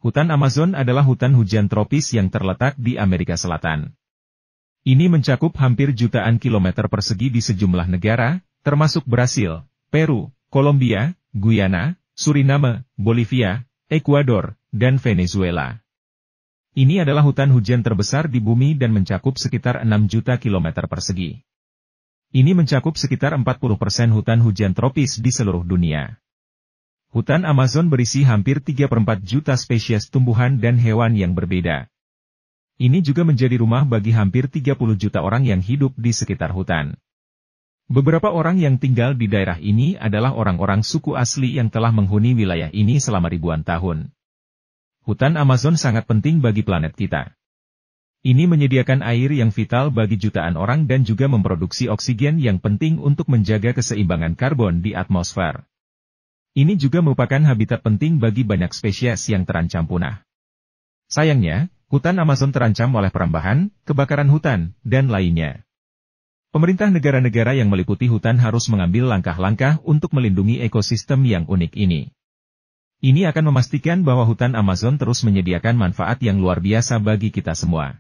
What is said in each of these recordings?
Hutan Amazon adalah hutan hujan tropis yang terletak di Amerika Selatan. Ini mencakup hampir jutaan kilometer persegi di sejumlah negara, termasuk Brasil, Peru, Kolombia, Guyana, Suriname, Bolivia, Ekuador, dan Venezuela. Ini adalah hutan hujan terbesar di bumi dan mencakup sekitar 6 juta kilometer persegi. Ini mencakup sekitar 40% hutan hujan tropis di seluruh dunia. Hutan Amazon berisi hampir 3/4 juta spesies tumbuhan dan hewan yang berbeda. Ini juga menjadi rumah bagi hampir 30 juta orang yang hidup di sekitar hutan. Beberapa orang yang tinggal di daerah ini adalah orang-orang suku asli yang telah menghuni wilayah ini selama ribuan tahun. Hutan Amazon sangat penting bagi planet kita. Ini menyediakan air yang vital bagi jutaan orang dan juga memproduksi oksigen yang penting untuk menjaga keseimbangan karbon di atmosfer. Ini juga merupakan habitat penting bagi banyak spesies yang terancam punah. Sayangnya, hutan Amazon terancam oleh perambahan, kebakaran hutan, dan lainnya. Pemerintah negara-negara yang meliputi hutan harus mengambil langkah-langkah untuk melindungi ekosistem yang unik ini. Ini akan memastikan bahwa hutan Amazon terus menyediakan manfaat yang luar biasa bagi kita semua.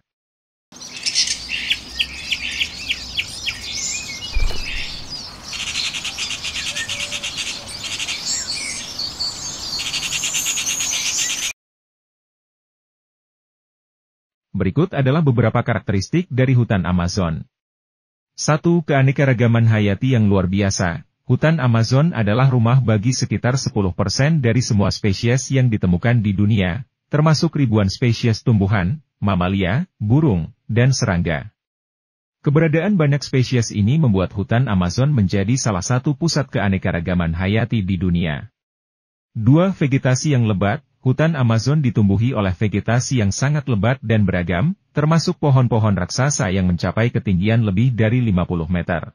Berikut adalah beberapa karakteristik dari hutan Amazon. 1. Keanekaragaman hayati yang luar biasa. Hutan Amazon adalah rumah bagi sekitar 10% dari semua spesies yang ditemukan di dunia, termasuk ribuan spesies tumbuhan, mamalia, burung, dan serangga. Keberadaan banyak spesies ini membuat hutan Amazon menjadi salah satu pusat keanekaragaman hayati di dunia. 2. Vegetasi yang lebat. Hutan Amazon ditumbuhi oleh vegetasi yang sangat lebat dan beragam, termasuk pohon-pohon raksasa yang mencapai ketinggian lebih dari 50 meter.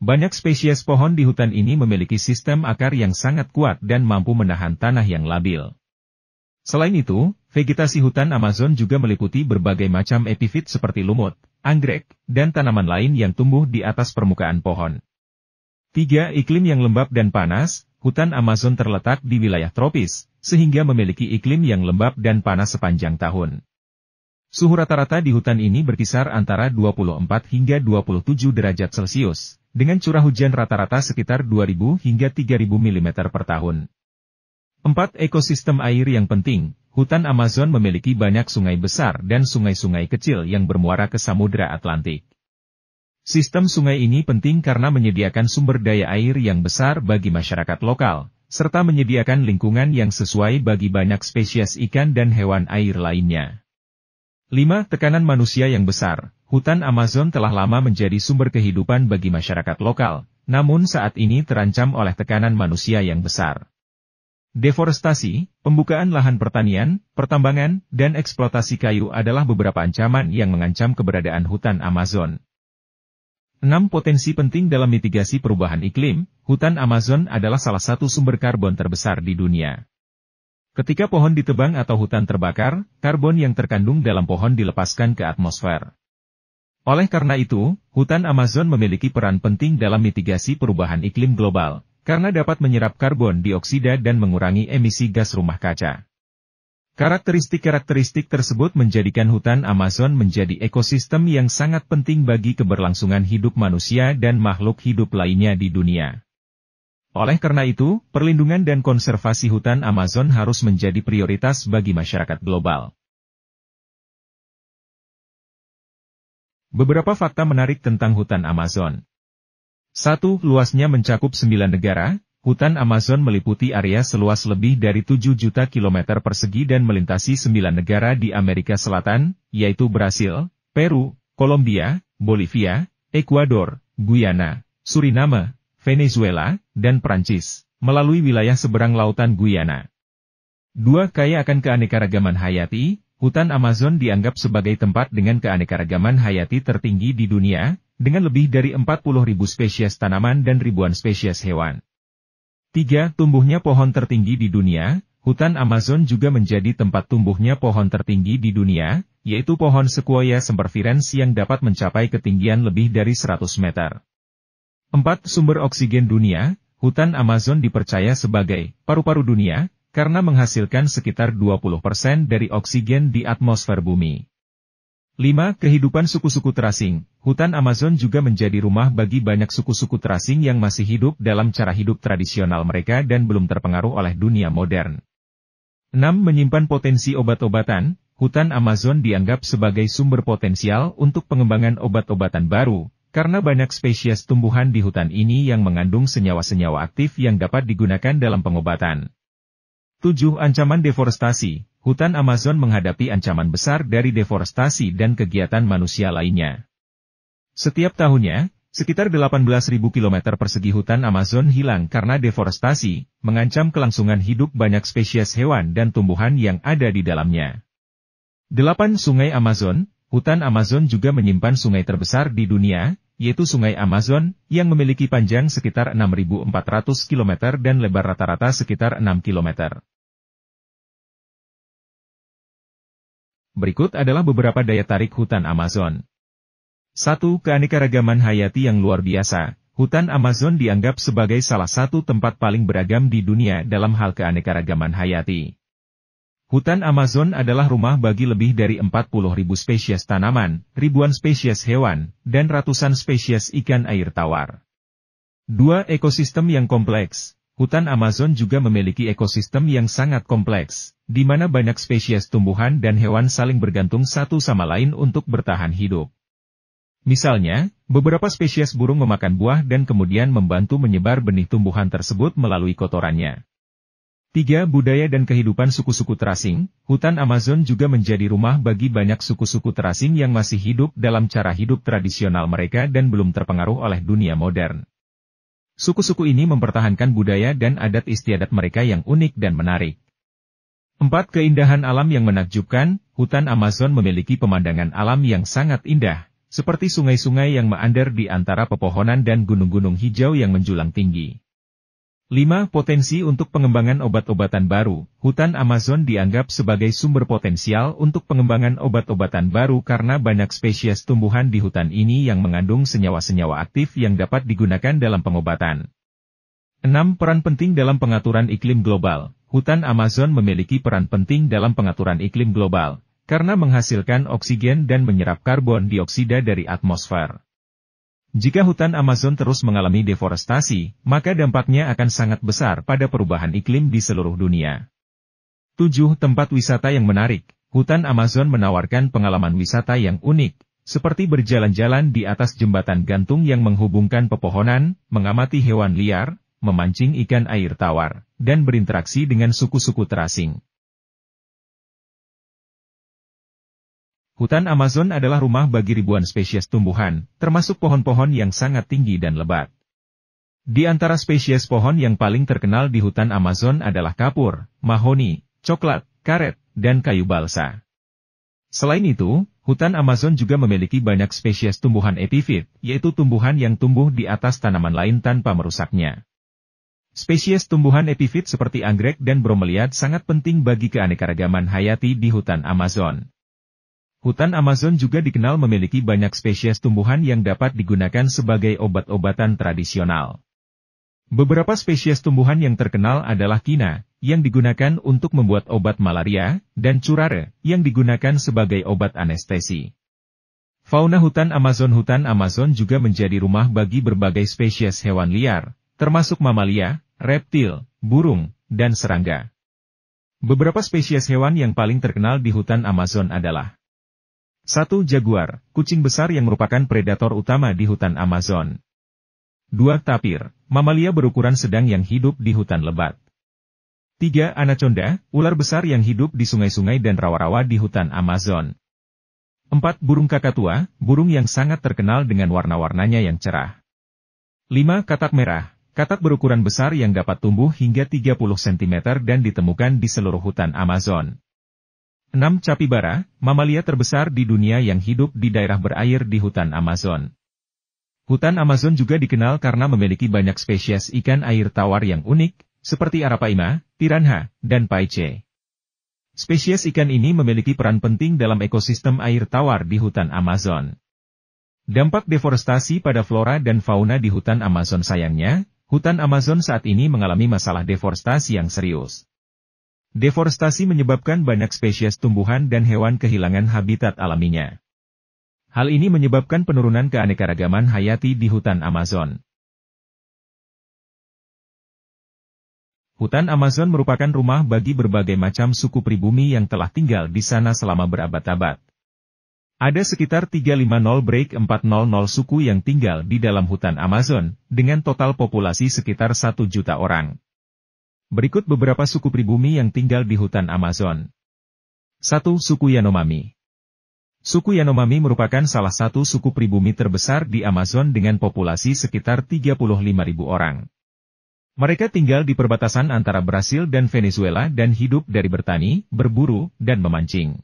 Banyak spesies pohon di hutan ini memiliki sistem akar yang sangat kuat dan mampu menahan tanah yang labil. Selain itu, vegetasi hutan Amazon juga meliputi berbagai macam epifit seperti lumut, anggrek, dan tanaman lain yang tumbuh di atas permukaan pohon. 3. Iklim yang lembab dan panas. Hutan Amazon terletak di wilayah tropis, sehingga memiliki iklim yang lembab dan panas sepanjang tahun. Suhu rata-rata di hutan ini berkisar antara 24 hingga 27 derajat Celcius, dengan curah hujan rata-rata sekitar 2.000 hingga 3.000 mm per tahun. 4. Ekosistem air yang penting. Hutan Amazon memiliki banyak sungai besar dan sungai-sungai kecil yang bermuara ke Samudra Atlantik. Sistem sungai ini penting karena menyediakan sumber daya air yang besar bagi masyarakat lokal, serta menyediakan lingkungan yang sesuai bagi banyak spesies ikan dan hewan air lainnya. 5. Tekanan manusia yang besar. Hutan Amazon telah lama menjadi sumber kehidupan bagi masyarakat lokal, namun saat ini terancam oleh tekanan manusia yang besar. Deforestasi, pembukaan lahan pertanian, pertambangan, dan eksploitasi kayu adalah beberapa ancaman yang mengancam keberadaan hutan Amazon. 6. Potensi penting dalam mitigasi perubahan iklim. Hutan Amazon adalah salah satu sumber karbon terbesar di dunia. Ketika pohon ditebang atau hutan terbakar, karbon yang terkandung dalam pohon dilepaskan ke atmosfer. Oleh karena itu, hutan Amazon memiliki peran penting dalam mitigasi perubahan iklim global, karena dapat menyerap karbon dioksida dan mengurangi emisi gas rumah kaca. Karakteristik-karakteristik tersebut menjadikan hutan Amazon menjadi ekosistem yang sangat penting bagi keberlangsungan hidup manusia dan makhluk hidup lainnya di dunia. Oleh karena itu, perlindungan dan konservasi hutan Amazon harus menjadi prioritas bagi masyarakat global. Beberapa fakta menarik tentang hutan Amazon. 1. Luasnya mencakup 9 negara. Hutan Amazon meliputi area seluas lebih dari 7 juta kilometer persegi dan melintasi 9 negara di Amerika Selatan, yaitu Brasil, Peru, Kolombia, Bolivia, Ekuador, Guyana, Suriname, Venezuela, dan Prancis, melalui wilayah seberang lautan Guyana. 2. Kaya akan keanekaragaman hayati. Hutan Amazon dianggap sebagai tempat dengan keanekaragaman hayati tertinggi di dunia, dengan lebih dari 40.000 spesies tanaman dan ribuan spesies hewan. 3. Tumbuhnya pohon tertinggi di dunia. Hutan Amazon juga menjadi tempat tumbuhnya pohon tertinggi di dunia, yaitu pohon Sequoia sempervirens yang dapat mencapai ketinggian lebih dari 100 meter. 4. Sumber oksigen dunia. Hutan Amazon dipercaya sebagai paru-paru dunia, karena menghasilkan sekitar 20% dari oksigen di atmosfer bumi. 5. Kehidupan suku-suku terasing. Hutan Amazon juga menjadi rumah bagi banyak suku-suku terasing yang masih hidup dalam cara hidup tradisional mereka dan belum terpengaruh oleh dunia modern. 6. Menyimpan potensi obat-obatan. Hutan Amazon dianggap sebagai sumber potensial untuk pengembangan obat-obatan baru, karena banyak spesies tumbuhan di hutan ini yang mengandung senyawa-senyawa aktif yang dapat digunakan dalam pengobatan. 7. Ancaman deforestasi. Hutan Amazon menghadapi ancaman besar dari deforestasi dan kegiatan manusia lainnya. Setiap tahunnya, sekitar 18.000 km persegi hutan Amazon hilang karena deforestasi, mengancam kelangsungan hidup banyak spesies hewan dan tumbuhan yang ada di dalamnya. 8. Sungai Amazon. Hutan Amazon juga menyimpan sungai terbesar di dunia, yaitu Sungai Amazon, yang memiliki panjang sekitar 6.400 km dan lebar rata-rata sekitar 6 km. Berikut adalah beberapa daya tarik hutan Amazon. 1. Keanekaragaman hayati yang luar biasa. Hutan Amazon dianggap sebagai salah satu tempat paling beragam di dunia dalam hal keanekaragaman hayati. Hutan Amazon adalah rumah bagi lebih dari 40.000 spesies tanaman, ribuan spesies hewan, dan ratusan spesies ikan air tawar. 2. Ekosistem yang kompleks. Hutan Amazon juga memiliki ekosistem yang sangat kompleks, di mana banyak spesies tumbuhan dan hewan saling bergantung satu sama lain untuk bertahan hidup. Misalnya, beberapa spesies burung memakan buah dan kemudian membantu menyebar benih tumbuhan tersebut melalui kotorannya. 3. Budaya dan kehidupan suku-suku terasing. Hutan Amazon juga menjadi rumah bagi banyak suku-suku terasing yang masih hidup dalam cara hidup tradisional mereka dan belum terpengaruh oleh dunia modern. Suku-suku ini mempertahankan budaya dan adat istiadat mereka yang unik dan menarik. 4. Keindahan alam yang menakjubkan. Hutan Amazon memiliki pemandangan alam yang sangat indah, seperti sungai-sungai yang meander di antara pepohonan dan gunung-gunung hijau yang menjulang tinggi. 5. Potensi untuk pengembangan obat-obatan baru. Hutan Amazon dianggap sebagai sumber potensial untuk pengembangan obat-obatan baru karena banyak spesies tumbuhan di hutan ini yang mengandung senyawa-senyawa aktif yang dapat digunakan dalam pengobatan. 6. Peran penting dalam pengaturan iklim global. Hutan Amazon memiliki peran penting dalam pengaturan iklim global, karena menghasilkan oksigen dan menyerap karbon dioksida dari atmosfer. Jika hutan Amazon terus mengalami deforestasi, maka dampaknya akan sangat besar pada perubahan iklim di seluruh dunia. 7. Tempat wisata yang menarik. Hutan Amazon menawarkan pengalaman wisata yang unik, seperti berjalan-jalan di atas jembatan gantung yang menghubungkan pepohonan, mengamati hewan liar, memancing ikan air tawar, dan berinteraksi dengan suku-suku terasing. Hutan Amazon adalah rumah bagi ribuan spesies tumbuhan, termasuk pohon-pohon yang sangat tinggi dan lebat. Di antara spesies pohon yang paling terkenal di hutan Amazon adalah kapur, mahoni, coklat, karet, dan kayu balsa. Selain itu, hutan Amazon juga memiliki banyak spesies tumbuhan epifit, yaitu tumbuhan yang tumbuh di atas tanaman lain tanpa merusaknya. Spesies tumbuhan epifit seperti anggrek dan bromeliad sangat penting bagi keanekaragaman hayati di hutan Amazon. Hutan Amazon juga dikenal memiliki banyak spesies tumbuhan yang dapat digunakan sebagai obat-obatan tradisional. Beberapa spesies tumbuhan yang terkenal adalah kina, yang digunakan untuk membuat obat malaria, dan curare, yang digunakan sebagai obat anestesi. Fauna hutan Amazon juga menjadi rumah bagi berbagai spesies hewan liar, termasuk mamalia, reptil, burung, dan serangga. Beberapa spesies hewan yang paling terkenal di hutan Amazon adalah 1. Jaguar, kucing besar yang merupakan predator utama di hutan Amazon. 2. Tapir, mamalia berukuran sedang yang hidup di hutan lebat. 3. Anaconda, ular besar yang hidup di sungai-sungai dan rawa-rawa di hutan Amazon. 4. Burung kakatua, burung yang sangat terkenal dengan warna-warnanya yang cerah. 5. Katak merah, katak berukuran besar yang dapat tumbuh hingga 30 cm dan ditemukan di seluruh hutan Amazon. 6. Capibara, mamalia terbesar di dunia yang hidup di daerah berair di hutan Amazon. Hutan Amazon juga dikenal karena memiliki banyak spesies ikan air tawar yang unik, seperti arapaima, piranha, dan paice. Spesies ikan ini memiliki peran penting dalam ekosistem air tawar di hutan Amazon. Dampak deforestasi pada flora dan fauna di hutan Amazon. Sayangnya, hutan Amazon saat ini mengalami masalah deforestasi yang serius. Deforestasi menyebabkan banyak spesies tumbuhan dan hewan kehilangan habitat alaminya. Hal ini menyebabkan penurunan keanekaragaman hayati di hutan Amazon. Hutan Amazon merupakan rumah bagi berbagai macam suku pribumi yang telah tinggal di sana selama berabad-abad. Ada sekitar 350-400 suku yang tinggal di dalam hutan Amazon, dengan total populasi sekitar 1 juta orang. Berikut beberapa suku pribumi yang tinggal di hutan Amazon. 1. Suku Yanomami. Suku Yanomami merupakan salah satu suku pribumi terbesar di Amazon dengan populasi sekitar 35.000 orang. Mereka tinggal di perbatasan antara Brasil dan Venezuela dan hidup dari bertani, berburu, dan memancing.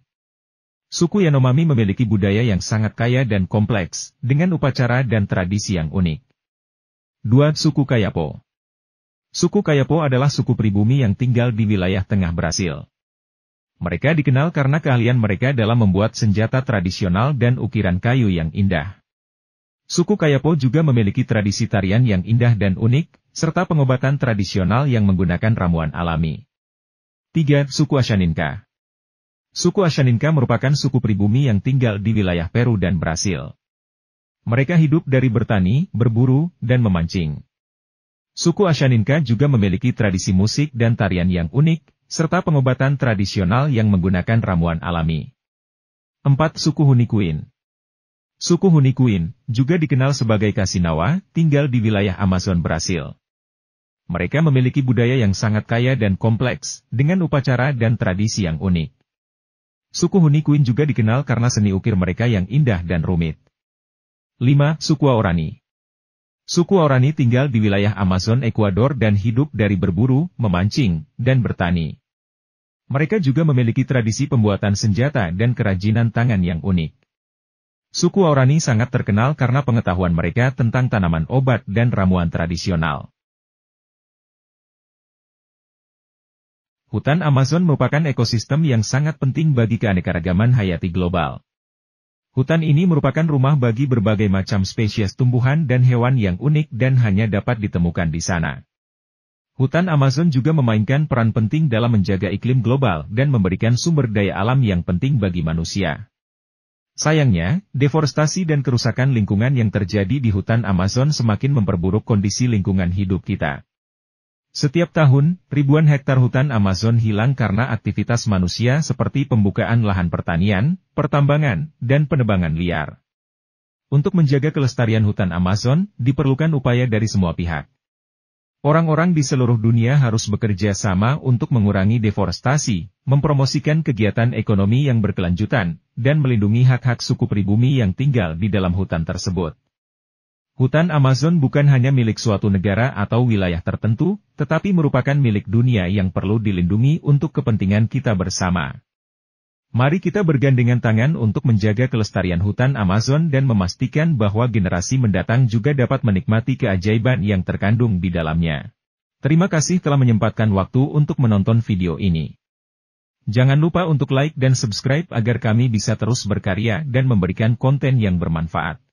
Suku Yanomami memiliki budaya yang sangat kaya dan kompleks, dengan upacara dan tradisi yang unik. 2. Suku Kayapo. Suku Kayapo adalah suku pribumi yang tinggal di wilayah tengah Brasil. Mereka dikenal karena keahlian mereka dalam membuat senjata tradisional dan ukiran kayu yang indah. Suku Kayapo juga memiliki tradisi tarian yang indah dan unik, serta pengobatan tradisional yang menggunakan ramuan alami. 3. Suku Ashaninka. Suku Ashaninka merupakan suku pribumi yang tinggal di wilayah Peru dan Brasil. Mereka hidup dari bertani, berburu, dan memancing. Suku Ashaninka juga memiliki tradisi musik dan tarian yang unik, serta pengobatan tradisional yang menggunakan ramuan alami. 4. Suku Hunikuin. Suku Hunikuin, juga dikenal sebagai Kasinawa, tinggal di wilayah Amazon Brasil. Mereka memiliki budaya yang sangat kaya dan kompleks, dengan upacara dan tradisi yang unik. Suku Hunikuin juga dikenal karena seni ukir mereka yang indah dan rumit. 5. Suku Waorani. Suku Waorani tinggal di wilayah Amazon Ekuador dan hidup dari berburu, memancing, dan bertani. Mereka juga memiliki tradisi pembuatan senjata dan kerajinan tangan yang unik. Suku Waorani sangat terkenal karena pengetahuan mereka tentang tanaman obat dan ramuan tradisional. Hutan Amazon merupakan ekosistem yang sangat penting bagi keanekaragaman hayati global. Hutan ini merupakan rumah bagi berbagai macam spesies tumbuhan dan hewan yang unik dan hanya dapat ditemukan di sana. Hutan Amazon juga memainkan peran penting dalam menjaga iklim global dan memberikan sumber daya alam yang penting bagi manusia. Sayangnya, deforestasi dan kerusakan lingkungan yang terjadi di hutan Amazon semakin memperburuk kondisi lingkungan hidup kita. Setiap tahun, ribuan hektar hutan Amazon hilang karena aktivitas manusia seperti pembukaan lahan pertanian, pertambangan, dan penebangan liar. Untuk menjaga kelestarian hutan Amazon, diperlukan upaya dari semua pihak. Orang-orang di seluruh dunia harus bekerja sama untuk mengurangi deforestasi, mempromosikan kegiatan ekonomi yang berkelanjutan, dan melindungi hak-hak suku pribumi yang tinggal di dalam hutan tersebut. Hutan Amazon bukan hanya milik suatu negara atau wilayah tertentu, tetapi merupakan milik dunia yang perlu dilindungi untuk kepentingan kita bersama. Mari kita bergandengan tangan untuk menjaga kelestarian hutan Amazon dan memastikan bahwa generasi mendatang juga dapat menikmati keajaiban yang terkandung di dalamnya. Terima kasih telah menyempatkan waktu untuk menonton video ini. Jangan lupa untuk like dan subscribe agar kami bisa terus berkarya dan memberikan konten yang bermanfaat.